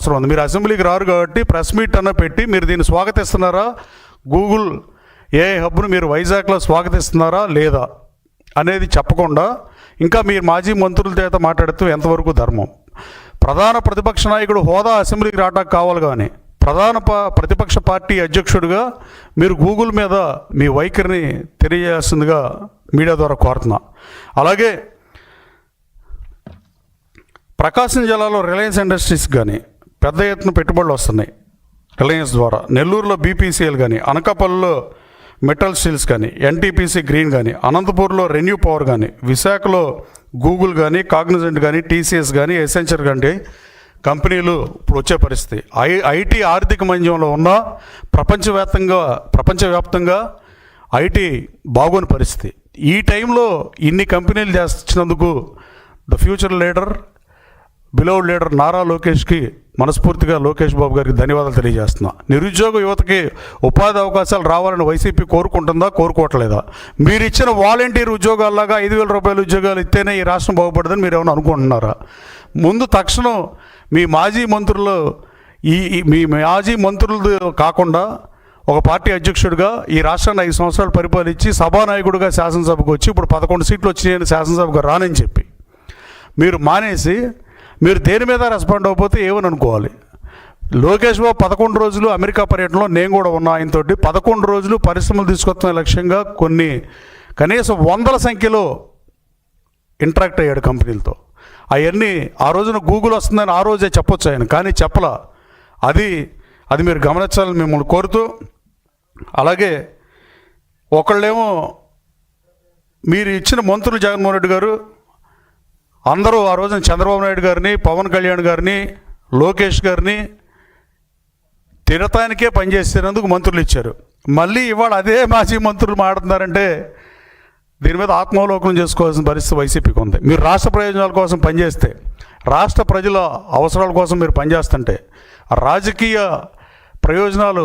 అవసరం ఉంది. మీరు అసెంబ్లీకి రారు కాబట్టి ప్రెస్ మీట్ అన్న పెట్టి మీరు దీన్ని స్వాగతిస్తున్నారా, గూగుల్ ఏఐ హబ్ను మీరు వైజాగ్లో స్వాగతిస్తున్నారా లేదా అనేది చెప్పకుండా ఇంకా మీరు మాజీ మంత్రుల చేత మాట్లాడుతూ ఎంతవరకు ధర్మం? ప్రధాన ప్రతిపక్ష నాయకుడు హోదా అసెంబ్లీకి రావడానికి కావాలి, కానీ ప్రతిపక్ష పార్టీ అధ్యక్షుడిగా మీరు గూగుల్ మీద మీ వైఖరిని తెలియజేస్తుందిగా మీడియా ద్వారా కోరుతున్నా. అలాగే ప్రకాశం జిల్లాలో రిలయన్స్ ఇండస్ట్రీస్ కానీ పెద్ద ఎత్తున పెట్టుబడులు వస్తున్నాయి రిలయన్స్ ద్వారా. నెల్లూరులో బీపీసీఎల్ కానీ, అనకాపల్లిలో మెటల్ స్టీల్స్ కానీ, ఎన్టీపీసీ గ్రీన్ కానీ, అనంతపూర్లో రెన్యూ పవర్ కానీ, విశాఖలో గూగుల్ కానీ, కాగ్నిజెంట్ కానీ, టీసీఎస్ కానీ, ఎసెంచర్ కానీ కంపెనీలు ఇప్పుడు వచ్చే పరిస్థితి. ఐటీ ఆర్థిక మంజంలో ఉన్న ప్రపంచవ్యాప్తంగా ఐటీ బాగోని పరిస్థితి. ఈ టైంలో ఇన్ని కంపెనీలు చేస్తున్నందుకు the future leader, beloved leader Nara లోకేష్కి మనస్ఫూర్తిగా లోకేష్ బాబు గారికి ధన్యవాదాలు తెలియజేస్తున్నా. నిరుద్యోగ యువతకి ఉపాధి అవకాశాలు రావాలని వైసీపీ కోరుకుంటుందా, కోరుకోవట్లేదా? మీరు ఇచ్చిన వాలంటీర్ ఉద్యోగాల్లాగా 5,000 రూపాయల ఉద్యోగాలు ఇస్తేనే ఈ రాష్ట్రం బాగుపడదని మీరు ఏమైనా అనుకుంటున్నారా? ముందు తక్షణం మీ మాజీ మంత్రులు కాకుండా ఒక పార్టీ అధ్యక్షుడిగా ఈ రాష్ట్రాన్ని 5 సంవత్సరాలు పరిపాలించి సభానాయకుడిగా శాసనసభకు వచ్చి ఇప్పుడు 11 సీట్లు వచ్చినాయని శాసనసభకు రానని చెప్పి మీరు మానేసి మీరు దేని మీద రెస్పాండ్ అవ్వకపోతే ఏమని అనుకోవాలి? లోకేష్ బాబు 11 రోజులు అమెరికా పర్యటనలో నేను కూడా ఉన్నా ఆయనతోటి. 11 రోజులు పరిశ్రమలు తీసుకొస్తున్న లక్ష్యంగా కనీసం వందల సంఖ్యలో ఇంటరాక్ట్ అయ్యాడు కంపెనీలతో. అవన్నీ ఆ రోజున గూగుల్ వస్తుందని ఆ రోజే చెప్పొచ్చు ఆయన, కానీ చెప్పలా. అది మీరు గమనించాలని మిమ్మల్ని కోరుతూ, అలాగే ఒకళ్ళేమో మీరు ఇచ్చిన మంత్రులు జగన్మోహన్ రెడ్డి గారు అందరూ ఆ రోజున చంద్రబాబు నాయుడు గారిని, పవన్ కళ్యాణ్ గారిని, లోకేష్ గారిని తిరతానికే పనిచేసేందుకు మంత్రులు ఇచ్చారు. మళ్ళీ ఇవాళ అదే మాజీ మంత్రులు మాట్లాడుతున్నారంటే దీని మీద ఆత్మావలోకనం చేసుకోవాల్సిన పరిస్థితి వైసీపీకి ఉంది. మీరు రాష్ట్ర ప్రయోజనాల కోసం పనిచేస్తే, రాష్ట్ర ప్రజల అవసరాల కోసం మీరు పనిచేస్తుంటే, రాజకీయ ప్రయోజనాలు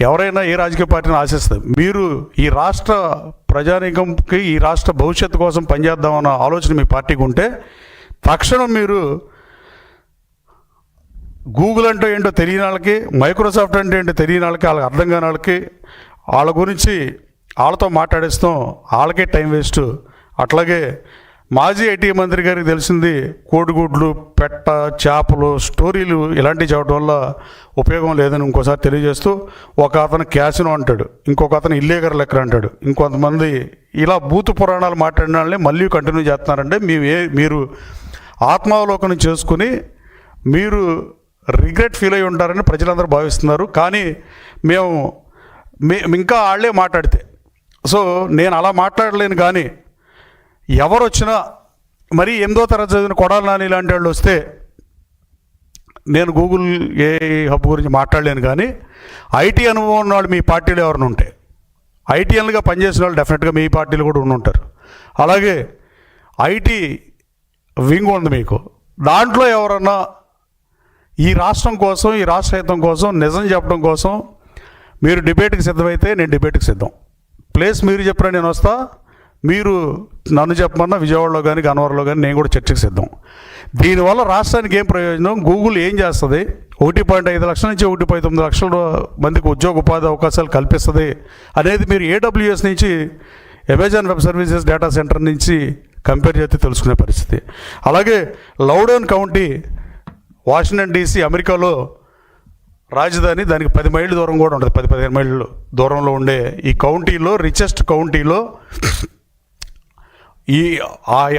ఎవరైనా ఏ రాజకీయ పార్టీని ఆశిస్తుంది. మీరు ఈ రాష్ట్ర ప్రజానీకంకి, ఈ రాష్ట్ర భవిష్యత్తు కోసం పనిచేద్దామన్న ఆలోచన మీ పార్టీకి ఉంటే తక్షణం మీరు గూగుల్ అంటే ఏంటో తెలియని వాళ్ళకి, మైక్రోసాఫ్ట్ అంటే ఏంటో తెలియని వాళ్ళకి, వాళ్ళకి అర్థం కాని వాళ్ళకి, వాళ్ళ గురించి వాళ్ళతో మాట్లాడేస్తాం, వాళ్ళకే టైం వేస్ట్. అట్లాగే మాజీ ఐటీ మంత్రి గారికి తెలిసింది కోడిగుడ్లు, పెట్ట, చేపలు, స్టోరీలు ఇలాంటివి చెప్పడం వల్ల ఉపయోగం లేదని ఇంకోసారి తెలియజేస్తూ, ఒక అతను క్యాసినో అంటాడు, ఇంకొక అతను ఇల్లీగల్ లెక్కర్ అంటాడు, ఇంకొంతమంది ఇలా బూతు పురాణాలు మాట్లాడిన వాళ్ళని మళ్ళీ కంటిన్యూ చేస్తున్నారంటే మీరు ఆత్మావలోకనం చేసుకుని మీరు రిగ్రెట్ ఫీల్ అయి ఉంటారని ప్రజలందరూ భావిస్తున్నారు. కానీ మేము ఇంకా వాళ్ళే మాట్లాడితే, సో నేను అలా మాట్లాడలేను. కానీ ఎవరు వచ్చినా, మరి 8వ తరగతి చదివిన కొడాలి నాని ఇలాంటి వాళ్ళు వస్తే నేను గూగుల్ ఏఐ హబ్ గురించి మాట్లాడలేను. కానీ ఐటీ అనుభవం ఉన్న వాళ్ళు మీ పార్టీలో ఎవరైనా ఉంటే, ఐటీఎల్గా పనిచేసిన వాళ్ళు డెఫినెట్గా మీ పార్టీలో కూడా ఉంటారు. అలాగే ఐటీ వింగ్ ఉంది మీకు, దాంట్లో ఎవరన్నా ఈ రాష్ట్రం కోసం, ఈ రాష్ట్ర హితం కోసం నిజం చెప్పడం కోసం మీరు డిబేట్కి సిద్ధమైతే నేను డిబేట్కి సిద్ధం. ప్లేస్ మీరు చెప్పినా నేను వస్తా, మీరు నన్ను చెప్పమన్నా విజయవాడలో కానీ గన్నవరంలో కానీ నేను కూడా చర్చకు సిద్ధం. దీనివల్ల రాష్ట్రానికి ఏం ప్రయోజనం, గూగుల్ ఏం చేస్తుంది, 1.5 లక్షల నుంచి 1.9 లక్షల మందికి ఉద్యోగ ఉపాధి అవకాశాలు కల్పిస్తుంది అనేది మీరు AWS నుంచి, Amazon web services data centre నుంచి కంపేర్ చేస్తే తెలుసుకునే పరిస్థితి. అలాగే లౌడౌన్ కౌంటీ, వాషింగ్టన్ DC అమెరికాలో రాజధాని, దానికి 10 మైళ్ళ దూరం కూడా ఉంటుంది, 10-15 మైళ్ళు దూరంలో ఉండే ఈ కౌంటీలో, రిచెస్ట్ కౌంటీలో,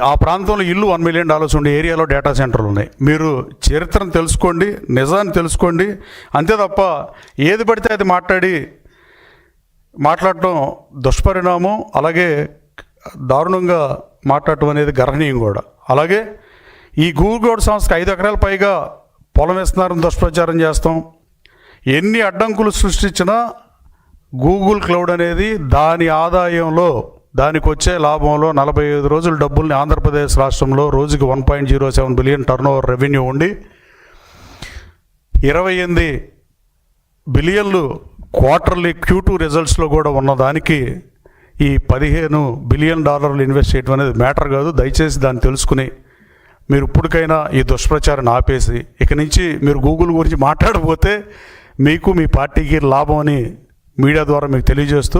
ఆ ప్రాంతంలో ఇల్లు $1 మిలియన్ ఉండే ఏరియాలో డేటా సెంటర్లు ఉన్నాయి. మీరు చరిత్రను తెలుసుకోండి, నిజాన్ని తెలుసుకోండి. అంతే తప్ప ఏది పడితే అది మాట్లాడటం దుష్పరిణామం, అలాగే దారుణంగా మాట్లాడటం అనేది గర్హనీయం కూడా. అలాగే ఈ గూగుల్ సంస్థకి 5 ఎకరాల పైగా పొలం ఇస్తున్నారని దుష్ప్రచారం చేస్తాం. ఎన్ని అడ్డంకులు సృష్టించినా గూగుల్ క్లౌడ్ అనేది దాని ఆదాయంలో, దానికి వచ్చే లాభంలో 45 రోజుల డబ్బుల్ని ఆంధ్రప్రదేశ్ రాష్ట్రంలో రోజుకి 1.07 బిలియన్ టర్నోవర్ రెవెన్యూ ఉండి 28 బిలియన్లు క్వార్టర్లీ Q2 రిజల్ట్స్లో కూడా ఉన్నదానికి ఈ $15 బిలియన్ ఇన్వెస్ట్ చేయడం అనేది మ్యాటర్ కాదు. దయచేసి దాన్ని తెలుసుకుని మీరు ఇప్పటికైనా ఈ దుష్ప్రచారాన్ని ఆపేసి ఇక నుంచి మీరు గూగుల్ గురించి మాట్లాడకపోతే మీకు మీ పార్టీకి లాభం అని మీడియా ద్వారా మీకు తెలియజేస్తూ